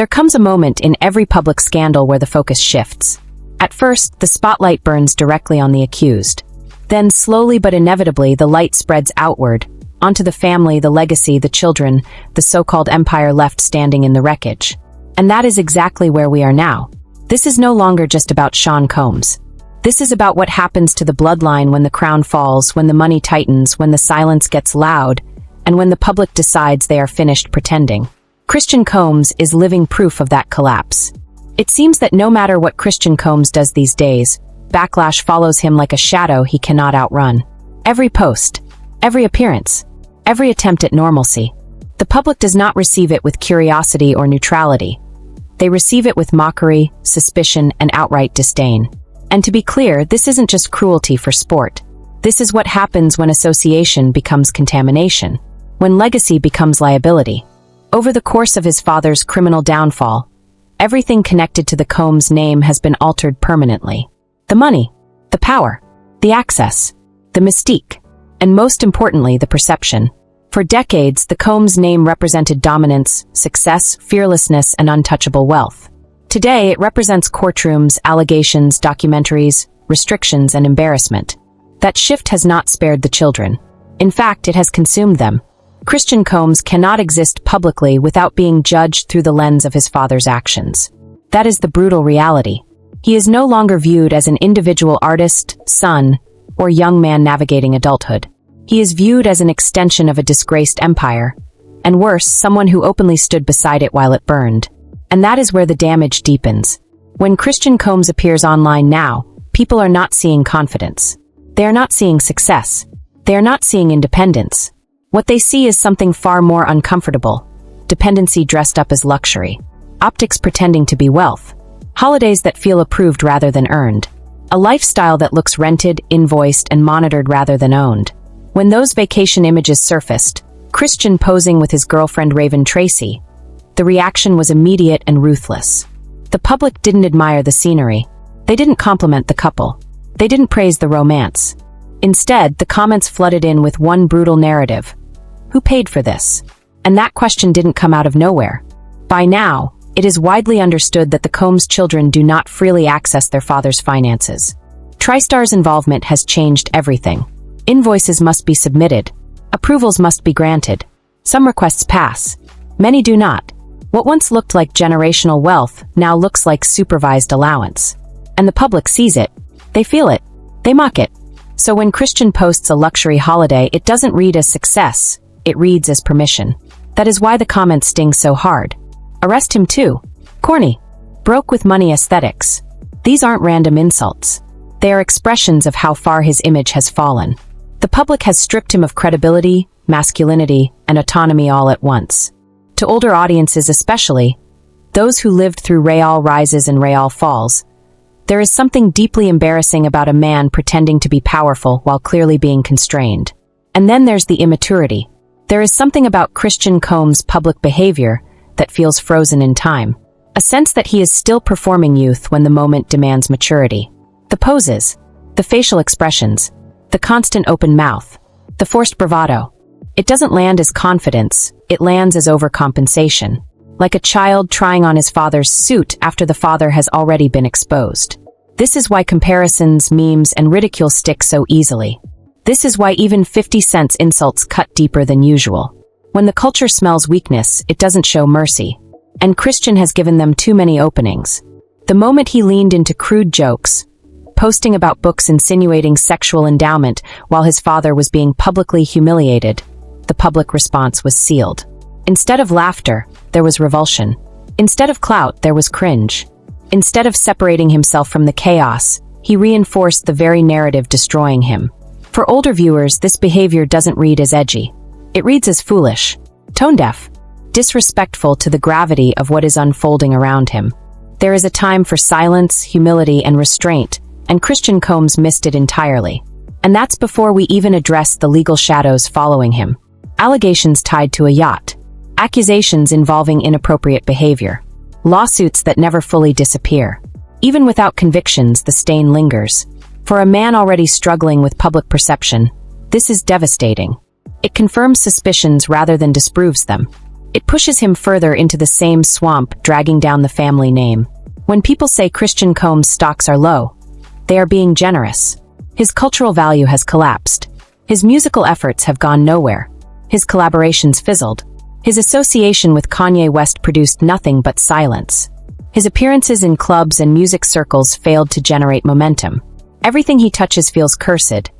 There comes a moment in every public scandal where the focus shifts. At first, the spotlight burns directly on the accused. Then, slowly but inevitably, the light spreads outward, onto the family, the legacy, the children, the so-called empire left standing in the wreckage. And that is exactly where we are now. This is no longer just about Sean Combs. This is about what happens to the bloodline when the crown falls, when the money tightens, when the silence gets loud, and when the public decides they are finished pretending. Christian Combs is living proof of that collapse. It seems that no matter what Christian Combs does these days, backlash follows him like a shadow he cannot outrun. Every post, every appearance, every attempt at normalcy. The public does not receive it with curiosity or neutrality. They receive it with mockery, suspicion, and outright disdain. And to be clear, this isn't just cruelty for sport. This is what happens when association becomes contamination, when legacy becomes liability. Over the course of his father's criminal downfall, everything connected to the Combs name has been altered permanently. The money, the power, the access, the mystique, and most importantly, the perception. For decades, the Combs name represented dominance, success, fearlessness, and untouchable wealth. Today, it represents courtrooms, allegations, documentaries, restrictions, and embarrassment. That shift has not spared the children. In fact, it has consumed them. Christian Combs cannot exist publicly without being judged through the lens of his father's actions. That is the brutal reality. He is no longer viewed as an individual artist, son, or young man navigating adulthood. He is viewed as an extension of a disgraced empire, and worse, someone who openly stood beside it while it burned. And that is where the damage deepens. When Christian Combs appears online now, people are not seeing confidence. They are not seeing success. They are not seeing independence. What they see is something far more uncomfortable. Dependency dressed up as luxury. Optics pretending to be wealth. Holidays that feel approved rather than earned. A lifestyle that looks rented, invoiced, and monitored rather than owned. When those vacation images surfaced, Christian posing with his girlfriend Raven Tracy, the reaction was immediate and ruthless. The public didn't admire the scenery. They didn't compliment the couple. They didn't praise the romance. Instead, the comments flooded in with one brutal narrative. Who paid for this? And that question didn't come out of nowhere. By now, it is widely understood that the Combs children do not freely access their father's finances. TriStar's involvement has changed everything. Invoices must be submitted. Approvals must be granted. Some requests pass. Many do not. What once looked like generational wealth now looks like supervised allowance. And the public sees it. They feel it. They mock it. So when Christian posts a luxury holiday, it doesn't read as success. It reads as permission. That is why the comments sting so hard. Arrest him too. Corny. Broke with money aesthetics. These aren't random insults. They are expressions of how far his image has fallen. The public has stripped him of credibility, masculinity, and autonomy all at once. To older audiences especially, those who lived through Real rises and Real falls, there is something deeply embarrassing about a man pretending to be powerful while clearly being constrained. And then there's the immaturity. There is something about Christian Combs' public behavior that feels frozen in time. A sense that he is still performing youth when the moment demands maturity. The poses, the facial expressions, the constant open mouth, the forced bravado. It doesn't land as confidence, it lands as overcompensation. Like a child trying on his father's suit after the father has already been exposed. This is why comparisons, memes, and ridicule stick so easily. This is why even 50-cent insults cut deeper than usual. When the culture smells weakness, it doesn't show mercy. And Christian has given them too many openings. The moment he leaned into crude jokes, posting about books insinuating sexual endowment while his father was being publicly humiliated, the public response was sealed. Instead of laughter, there was revulsion. Instead of clout, there was cringe. Instead of separating himself from the chaos, he reinforced the very narrative destroying him. For older viewers, this behavior doesn't read as edgy. It reads as foolish, tone-deaf, disrespectful to the gravity of what is unfolding around him. There is a time for silence, humility, and restraint, and Christian Combs missed it entirely. And that's before we even address the legal shadows following him. Allegations tied to a yacht. Accusations involving inappropriate behavior. Lawsuits that never fully disappear. Even without convictions, the stain lingers. For a man already struggling with public perception, this is devastating. It confirms suspicions rather than disproves them. It pushes him further into the same swamp, dragging down the family name. When people say Christian Combs' stocks are low, they are being generous. His cultural value has collapsed. His musical efforts have gone nowhere. His collaborations fizzled. His association with Kanye West produced nothing but silence. His appearances in clubs and music circles failed to generate momentum. Everything he touches feels cursed,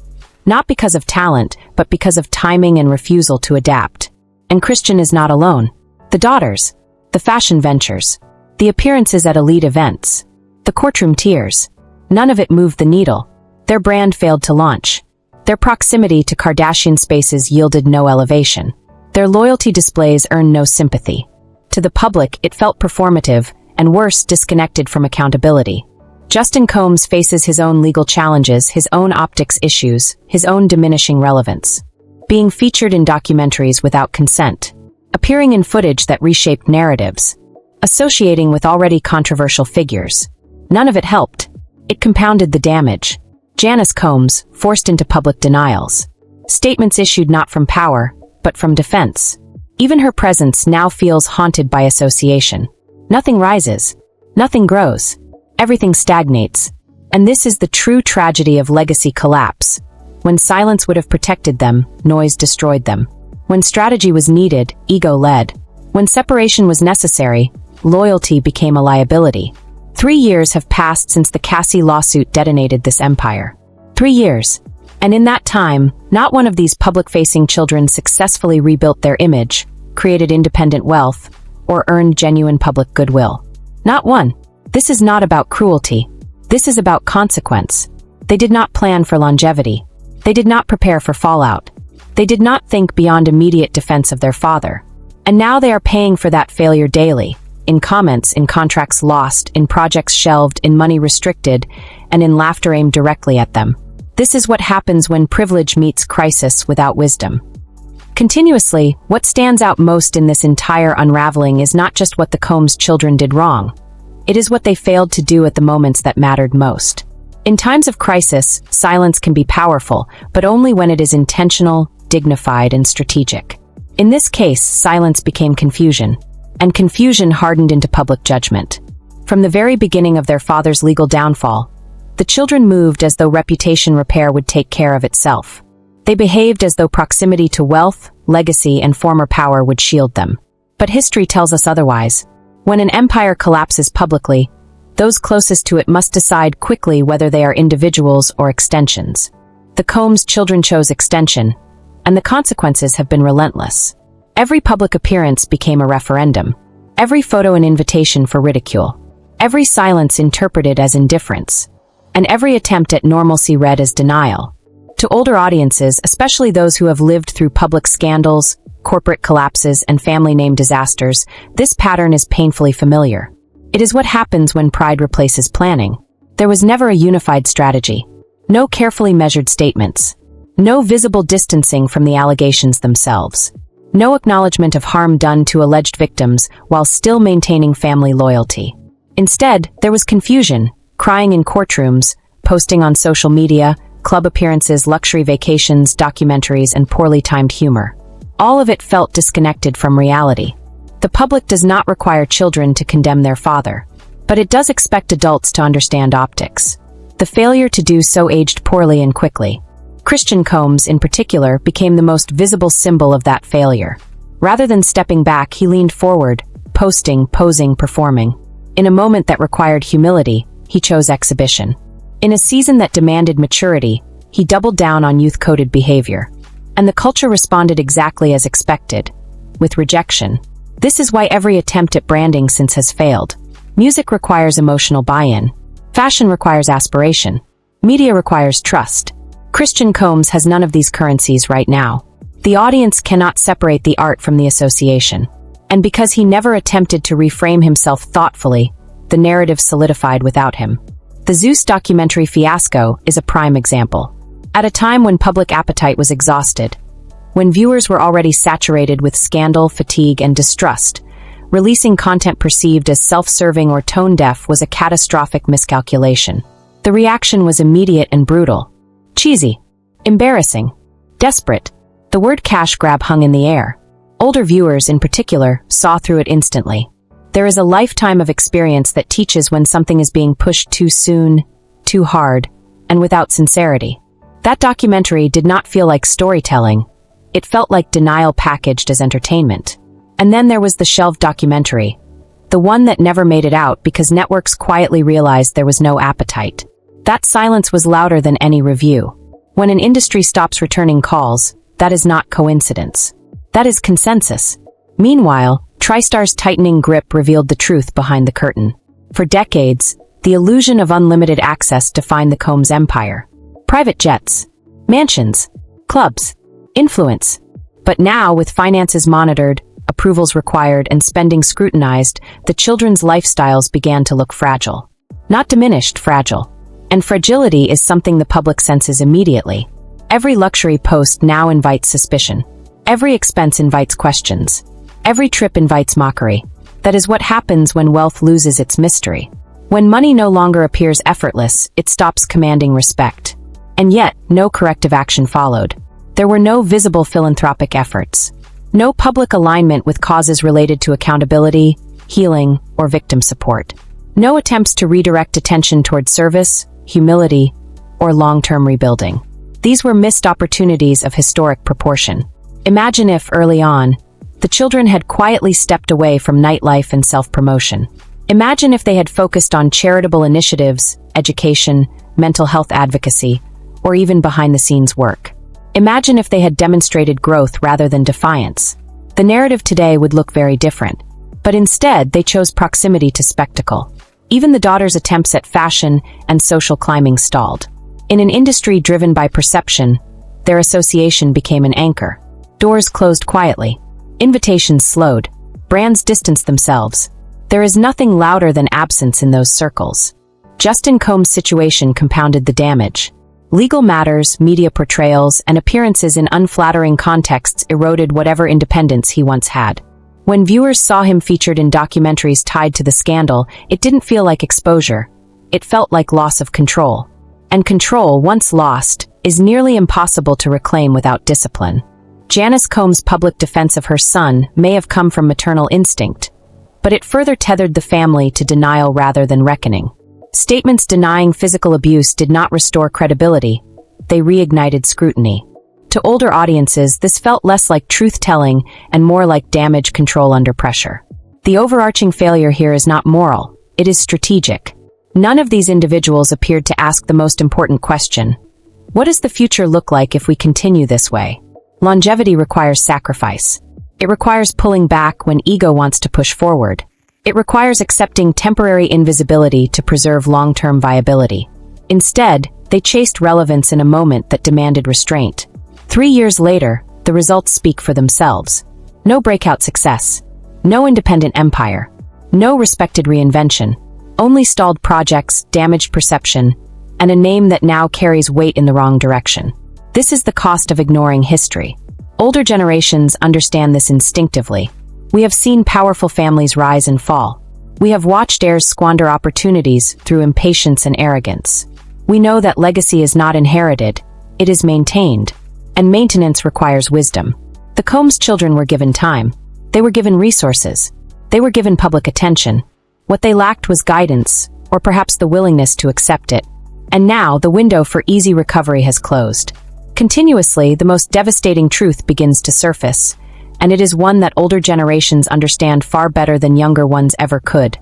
not because of talent, but because of timing and refusal to adapt. And Christian is not alone. The daughters, the fashion ventures, the appearances at elite events, the courtroom tears, none of it moved the needle. Their brand failed to launch. Their proximity to Kardashian spaces yielded no elevation. Their loyalty displays earned no sympathy. To the public, it felt performative, and worse, disconnected from accountability. Justin Combs faces his own legal challenges, his own optics issues, his own diminishing relevance. Being featured in documentaries without consent, appearing in footage that reshaped narratives, associating with already controversial figures. None of it helped. It compounded the damage. Janice Combs, forced into public denials. Statements issued not from power, but from defense. Even her presence now feels haunted by association. Nothing rises. Nothing grows. Everything stagnates. And this is the true tragedy of legacy collapse. When silence would have protected them, noise destroyed them. When strategy was needed, ego led. When separation was necessary, loyalty became a liability. 3 years have passed since the Cassie lawsuit detonated this empire. 3 years. And in that time, not one of these public-facing children successfully rebuilt their image, created independent wealth, or earned genuine public goodwill. Not one. This is not about cruelty. This is about consequence. They did not plan for longevity. They did not prepare for fallout. They did not think beyond immediate defense of their father. And now they are paying for that failure daily, in comments, in contracts lost, in projects shelved, in money restricted, and in laughter aimed directly at them. This is what happens when privilege meets crisis without wisdom. Continuously, what stands out most in this entire unraveling is not just what the Combs children did wrong. It is what they failed to do at the moments that mattered most. In times of crisis, silence can be powerful, but only when it is intentional, dignified, and strategic. In this case, silence became confusion, and confusion hardened into public judgment. From the very beginning of their father's legal downfall, the children moved as though reputation repair would take care of itself. They behaved as though proximity to wealth, legacy, and former power would shield them. But history tells us otherwise. When an empire collapses publicly, those closest to it must decide quickly whether they are individuals or extensions. The Combs children chose extension, and the consequences have been relentless. Every public appearance became a referendum. Every photo an invitation for ridicule. Every silence interpreted as indifference. And every attempt at normalcy read as denial. To older audiences, especially those who have lived through public scandals, corporate collapses, and family name disasters, this pattern is painfully familiar. It is what happens when pride replaces planning. There was never a unified strategy. No carefully measured statements. No visible distancing from the allegations themselves. No acknowledgement of harm done to alleged victims while still maintaining family loyalty. Instead, there was confusion, crying in courtrooms, posting on social media, club appearances, luxury vacations, documentaries, and poorly timed humor. All of it felt disconnected from reality. The public does not require children to condemn their father, but it does expect adults to understand optics. The failure to do so aged poorly and quickly. Christian Combs, in particular, became the most visible symbol of that failure. Rather than stepping back, he leaned forward, posting, posing, performing. In a moment that required humility, he chose exhibition. In a season that demanded maturity, he doubled down on youth-coded behavior. And the culture responded exactly as expected, with rejection. This is why every attempt at branding since has failed. Music requires emotional buy-in. Fashion requires aspiration. Media requires trust. Christian Combs has none of these currencies right now. The audience cannot separate the art from the association. And because he never attempted to reframe himself thoughtfully, the narrative solidified without him. The Zeus documentary fiasco is a prime example. At a time when public appetite was exhausted, when viewers were already saturated with scandal, fatigue, and distrust, releasing content perceived as self-serving or tone-deaf was a catastrophic miscalculation. The reaction was immediate and brutal. Cheesy. Embarrassing. Desperate. The word cash grab hung in the air. Older viewers, in particular, saw through it instantly. There is a lifetime of experience that teaches when something is being pushed too soon, too hard, and without sincerity. That documentary did not feel like storytelling. It felt like denial packaged as entertainment. And then there was the shelved documentary, the one that never made it out because networks quietly realized there was no appetite. That silence was louder than any review. When an industry stops returning calls, that is not coincidence. That is consensus. Meanwhile, TriStar's tightening grip revealed the truth behind the curtain. For decades, the illusion of unlimited access defined the Combs empire. Private jets, mansions, clubs, influence. But now, with finances monitored, approvals required, and spending scrutinized, the children's lifestyles began to look fragile. Not diminished, fragile. And fragility is something the public senses immediately. Every luxury post now invites suspicion. Every expense invites questions. Every trip invites mockery. That is what happens when wealth loses its mystery. When money no longer appears effortless, it stops commanding respect. And yet, no corrective action followed. There were no visible philanthropic efforts. No public alignment with causes related to accountability, healing, or victim support. No attempts to redirect attention toward service, humility, or long-term rebuilding. These were missed opportunities of historic proportion. Imagine if, early on, the children had quietly stepped away from nightlife and self-promotion. Imagine if they had focused on charitable initiatives, education, mental health advocacy, or even behind-the-scenes work. Imagine if they had demonstrated growth rather than defiance. The narrative today would look very different. But instead, they chose proximity to spectacle. Even the daughters' attempts at fashion and social climbing stalled. In an industry driven by perception, their association became an anchor. Doors closed quietly. Invitations slowed. Brands distanced themselves. There is nothing louder than absence in those circles. Justin Combs' situation compounded the damage. Legal matters, media portrayals, and appearances in unflattering contexts eroded whatever independence he once had. When viewers saw him featured in documentaries tied to the scandal, it didn't feel like exposure. It felt like loss of control. And control, once lost, is nearly impossible to reclaim without discipline. Janice Combs' public defense of her son may have come from maternal instinct, but it further tethered the family to denial rather than reckoning. Statements denying physical abuse did not restore credibility. They reignited scrutiny. To older audiences, this felt less like truth-telling and more like damage control under pressure. The overarching failure here is not moral, it is strategic. None of these individuals appeared to ask the most important question. What does the future look like if we continue this way? Longevity requires sacrifice. It requires pulling back when ego wants to push forward. It requires accepting temporary invisibility to preserve long-term viability. Instead, they chased relevance in a moment that demanded restraint. 3 years later, the results speak for themselves. No breakout success. No independent empire. No respected reinvention. Only stalled projects, damaged perception, and a name that now carries weight in the wrong direction. This is the cost of ignoring history. Older generations understand this instinctively. We have seen powerful families rise and fall. We have watched heirs squander opportunities through impatience and arrogance. We know that legacy is not inherited, it is maintained, and maintenance requires wisdom. The Combs children were given time. They were given resources. They were given public attention. What they lacked was guidance, or perhaps the willingness to accept it. And now, the window for easy recovery has closed. Continuously, the most devastating truth begins to surface, and it is one that older generations understand far better than younger ones ever could.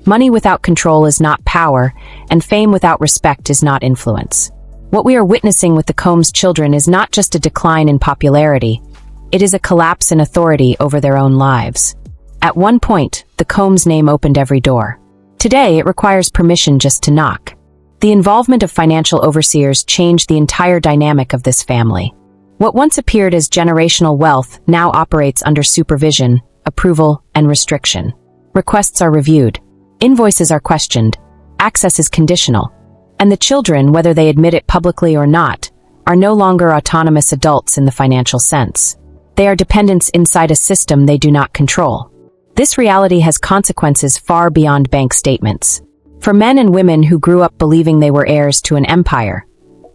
Money without control is not power, and fame without respect is not influence. What we are witnessing with the Combs children is not just a decline in popularity, it is a collapse in authority over their own lives. At one point, the Combs name opened every door. Today, it requires permission just to knock. The involvement of financial overseers changed the entire dynamic of this family. What once appeared as generational wealth now operates under supervision, approval, and restriction. Requests are reviewed. Invoices are questioned. Access is conditional. And the children, whether they admit it publicly or not, are no longer autonomous adults in the financial sense. They are dependents inside a system they do not control. This reality has consequences far beyond bank statements. For men and women who grew up believing they were heirs to an empire,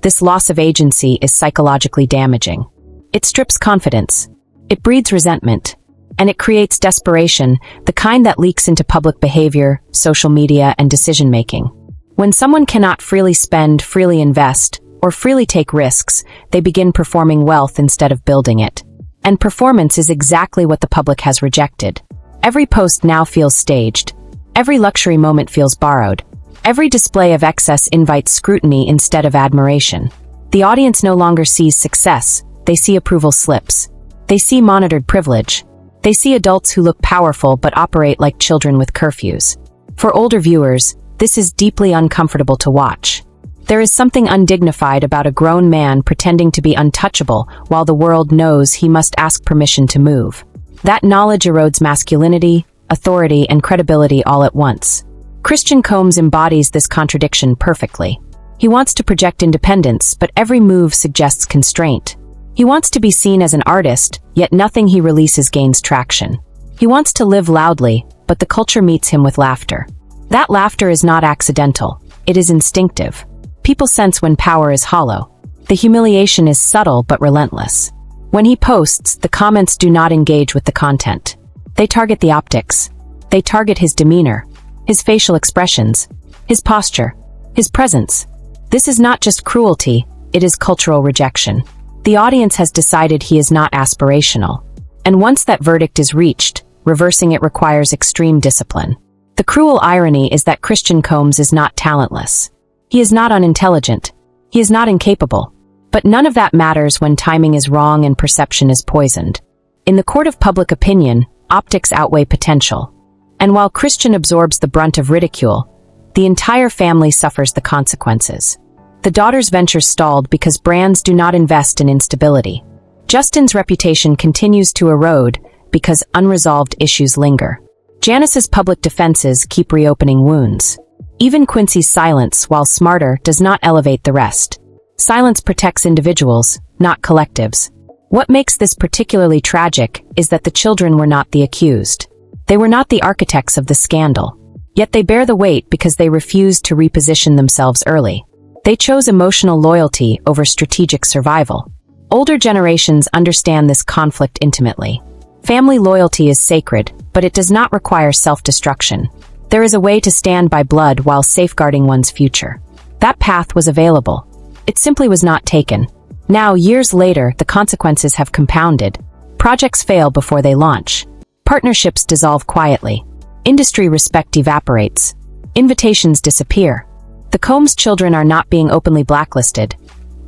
this loss of agency is psychologically damaging. It strips confidence. It breeds resentment. And it creates desperation, the kind that leaks into public behavior, social media, and decision-making. When someone cannot freely spend, freely invest, or freely take risks, they begin performing wealth instead of building it. And performance is exactly what the public has rejected. Every post now feels staged. Every luxury moment feels borrowed. Every display of excess invites scrutiny instead of admiration. The audience no longer sees success, they see approval slips. They see monitored privilege. They see adults who look powerful but operate like children with curfews. For older viewers, this is deeply uncomfortable to watch. There is something undignified about a grown man pretending to be untouchable while the world knows he must ask permission to move. That knowledge erodes masculinity, authority, and credibility all at once. Christian Combs embodies this contradiction perfectly. He wants to project independence, but every move suggests constraint. He wants to be seen as an artist, yet nothing he releases gains traction. He wants to live loudly, but the culture meets him with laughter. That laughter is not accidental, it is instinctive. People sense when power is hollow. The humiliation is subtle but relentless. When he posts, the comments do not engage with the content. They target the optics. They target his demeanor, his facial expressions, his posture, his presence. This is not just cruelty, it is cultural rejection. The audience has decided he is not aspirational. And once that verdict is reached, reversing it requires extreme discipline. The cruel irony is that Christian Combs is not talentless. He is not unintelligent. He is not incapable. But none of that matters when timing is wrong and perception is poisoned. In the court of public opinion, optics outweigh potential. And while Christian absorbs the brunt of ridicule, the entire family suffers the consequences. The daughter's ventures stalled because brands do not invest in instability. Justin's reputation continues to erode because unresolved issues linger. Janice's public defenses keep reopening wounds. Even Quincy's silence, while smarter, does not elevate the rest. Silence protects individuals, not collectives. What makes this particularly tragic is that the children were not the accused. They were not the architects of the scandal. Yet they bear the weight because they refused to reposition themselves early. They chose emotional loyalty over strategic survival. Older generations understand this conflict intimately. Family loyalty is sacred, but it does not require self-destruction. There is a way to stand by blood while safeguarding one's future. That path was available. It simply was not taken. Now, years later, the consequences have compounded. Projects fail before they launch. Partnerships dissolve quietly. Industry respect evaporates. Invitations disappear. The Combs children are not being openly blacklisted.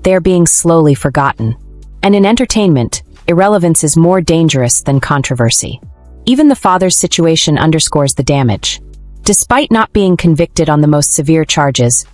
They are being slowly forgotten. And in entertainment, irrelevance is more dangerous than controversy. Even the father's situation underscores the damage. Despite not being convicted on the most severe charges,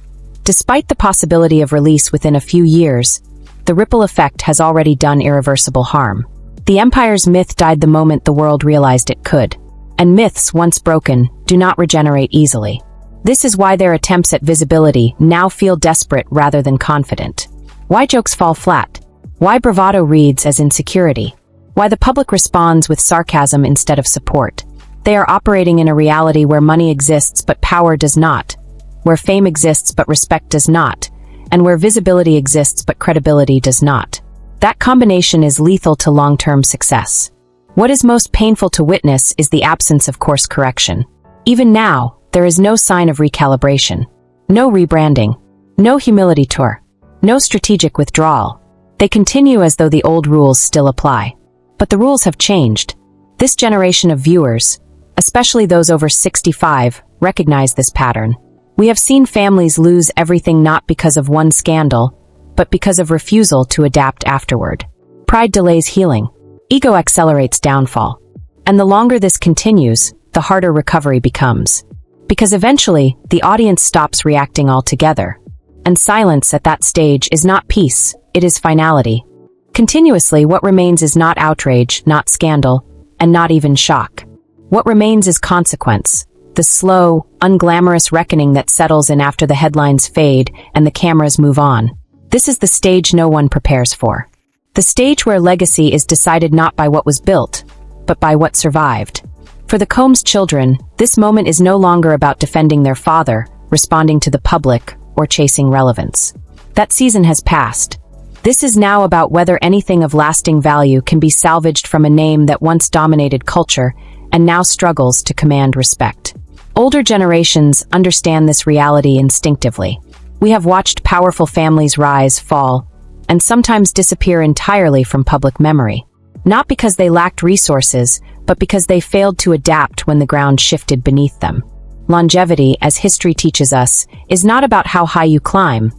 despite the possibility of release within a few years, the ripple effect has already done irreversible harm. The empire's myth died the moment the world realized it could. And myths, once broken, do not regenerate easily. This is why their attempts at visibility now feel desperate rather than confident. Why jokes fall flat. Why bravado reads as insecurity. Why the public responds with sarcasm instead of support. They are operating in a reality where money exists but power does not, where fame exists but respect does not, and where visibility exists but credibility does not. That combination is lethal to long-term success. What is most painful to witness is the absence of course correction. Even now, there is no sign of recalibration, no rebranding, no humility tour, no strategic withdrawal. They continue as though the old rules still apply. But the rules have changed. This generation of viewers, especially those over 65, recognize this pattern. We have seen families lose everything not because of one scandal, but because of refusal to adapt afterward. Pride delays healing. Ego accelerates downfall. And the longer this continues, the harder recovery becomes. Because eventually, the audience stops reacting altogether. And silence at that stage is not peace, it is finality. Continuously, what remains is not outrage, not scandal, and not even shock. What remains is consequence, the slow, unglamorous reckoning that settles in after the headlines fade and the cameras move on. This is the stage no one prepares for. The stage where legacy is decided not by what was built, but by what survived. For the Combs children, this moment is no longer about defending their father, responding to the public, or chasing relevance. That season has passed. This is now about whether anything of lasting value can be salvaged from a name that once dominated culture and now struggles to command respect. Older generations understand this reality instinctively. We have watched powerful families rise, fall, and sometimes disappear entirely from public memory. Not because they lacked resources, but because they failed to adapt when the ground shifted beneath them. Longevity, as history teaches us, is not about how high you climb.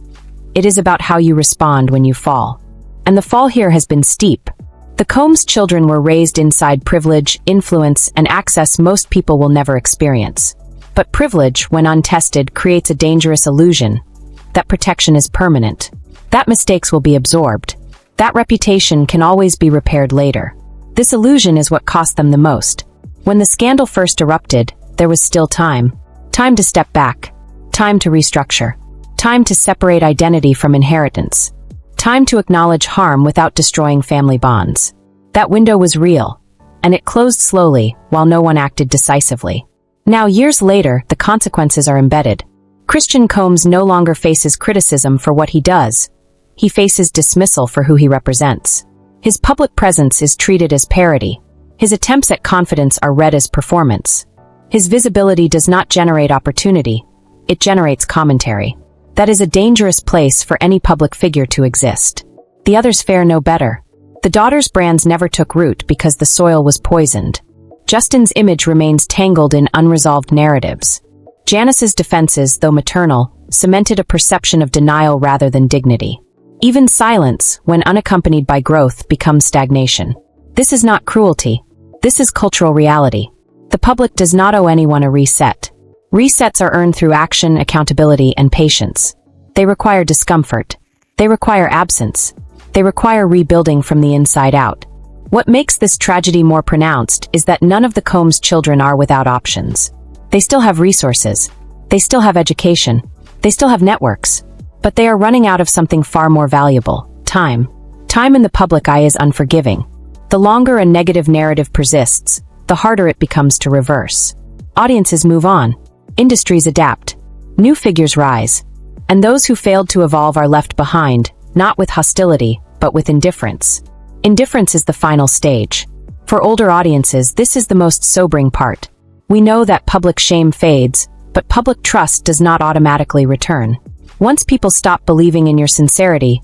It is about how you respond when you fall. And the fall here has been steep. The Combs children were raised inside privilege, influence, and access most people will never experience. But privilege, when untested, creates a dangerous illusion that protection is permanent, that mistakes will be absorbed, that reputation can always be repaired later. This illusion is what cost them the most. When the scandal first erupted, there was still time. Time to step back. Time to restructure. Time to separate identity from inheritance. Time to acknowledge harm without destroying family bonds. That window was real, and it closed slowly while no one acted decisively. Now, years later, the consequences are embedded. Christian Combs no longer faces criticism for what he does. He faces dismissal for who he represents. His public presence is treated as parody. His attempts at confidence are read as performance. His visibility does not generate opportunity. It generates commentary. That is a dangerous place for any public figure to exist. The others fare no better. The daughters' brands never took root because the soil was poisoned. Justin's image remains tangled in unresolved narratives. Janice's defenses, though maternal, cemented a perception of denial rather than dignity. Even silence, when unaccompanied by growth, becomes stagnation. This is not cruelty. This is cultural reality. The public does not owe anyone a reset. Resets are earned through action, accountability, and patience. They require discomfort. They require absence. They require rebuilding from the inside out. What makes this tragedy more pronounced is that none of the Combs children are without options. They still have resources. They still have education. They still have networks. But they are running out of something far more valuable: time. Time in the public eye is unforgiving. The longer a negative narrative persists, the harder it becomes to reverse. Audiences move on. Industries adapt. New figures rise. And those who failed to evolve are left behind, not with hostility, but with indifference. Indifference is the final stage. For older audiences, this is the most sobering part. We know that public shame fades, but public trust does not automatically return. Once people stop believing in your sincerity,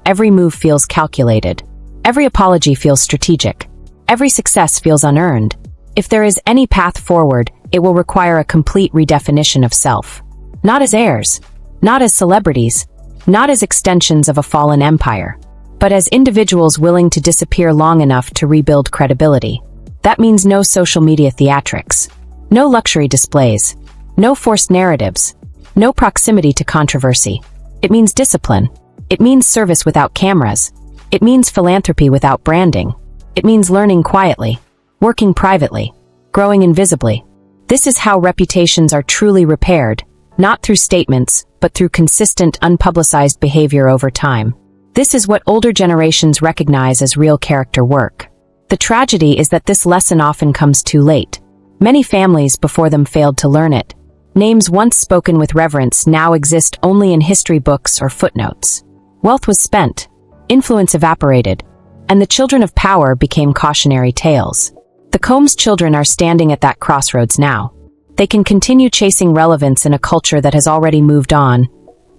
every move feels calculated. Every apology feels strategic. Every success feels unearned. If there is any path forward, it will require a complete redefinition of self. Not as heirs, not as celebrities, not as extensions of a fallen empire, but as individuals willing to disappear long enough to rebuild credibility. That means no social media theatrics, no luxury displays, no forced narratives, no proximity to controversy. It means discipline. It means service without cameras. It means philanthropy without branding. It means learning quietly, working privately, growing invisibly. This is how reputations are truly repaired, not through statements, but through consistent, unpublicized behavior over time. This is what older generations recognize as real character work. The tragedy is that this lesson often comes too late. Many families before them failed to learn it. Names once spoken with reverence now exist only in history books or footnotes. Wealth was spent, influence evaporated, and the children of power became cautionary tales. The Combs children are standing at that crossroads now. They can continue chasing relevance in a culture that has already moved on,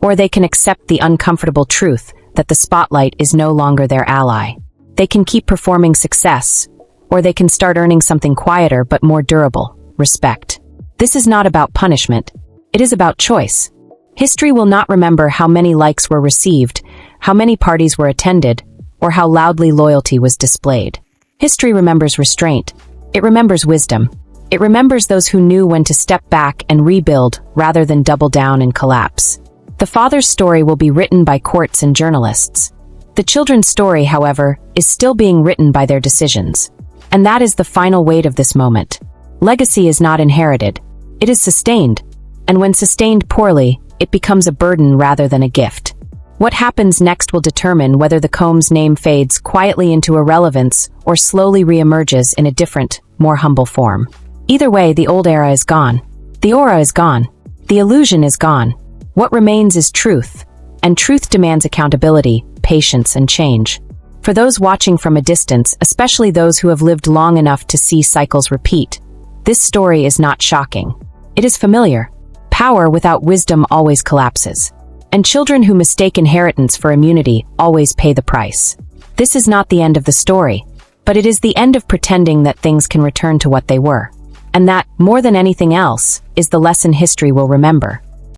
or they can accept the uncomfortable truth that the spotlight is no longer their ally. They can keep performing success, or they can start earning something quieter but more durable: respect. This is not about punishment. It is about choice. History will not remember how many likes were received, how many parties were attended, or how loudly loyalty was displayed. History remembers restraint. It remembers wisdom. It remembers those who knew when to step back and rebuild rather than double down and collapse. The father's story will be written by courts and journalists. The children's story, however, is still being written by their decisions. And that is the final weight of this moment. Legacy is not inherited. It is sustained. And when sustained poorly, it becomes a burden rather than a gift. What happens next will determine whether the Combs name fades quietly into irrelevance or slowly reemerges in a different, more humble form. Either way, the old era is gone. The aura is gone. The illusion is gone. What remains is truth. And truth demands accountability, patience, and change. For those watching from a distance, especially those who have lived long enough to see cycles repeat, this story is not shocking. It is familiar. Power without wisdom always collapses. And children who mistake inheritance for immunity always pay the price. This is not the end of the story, but it is the end of pretending that things can return to what they were. And that, more than anything else, is the lesson history will remember.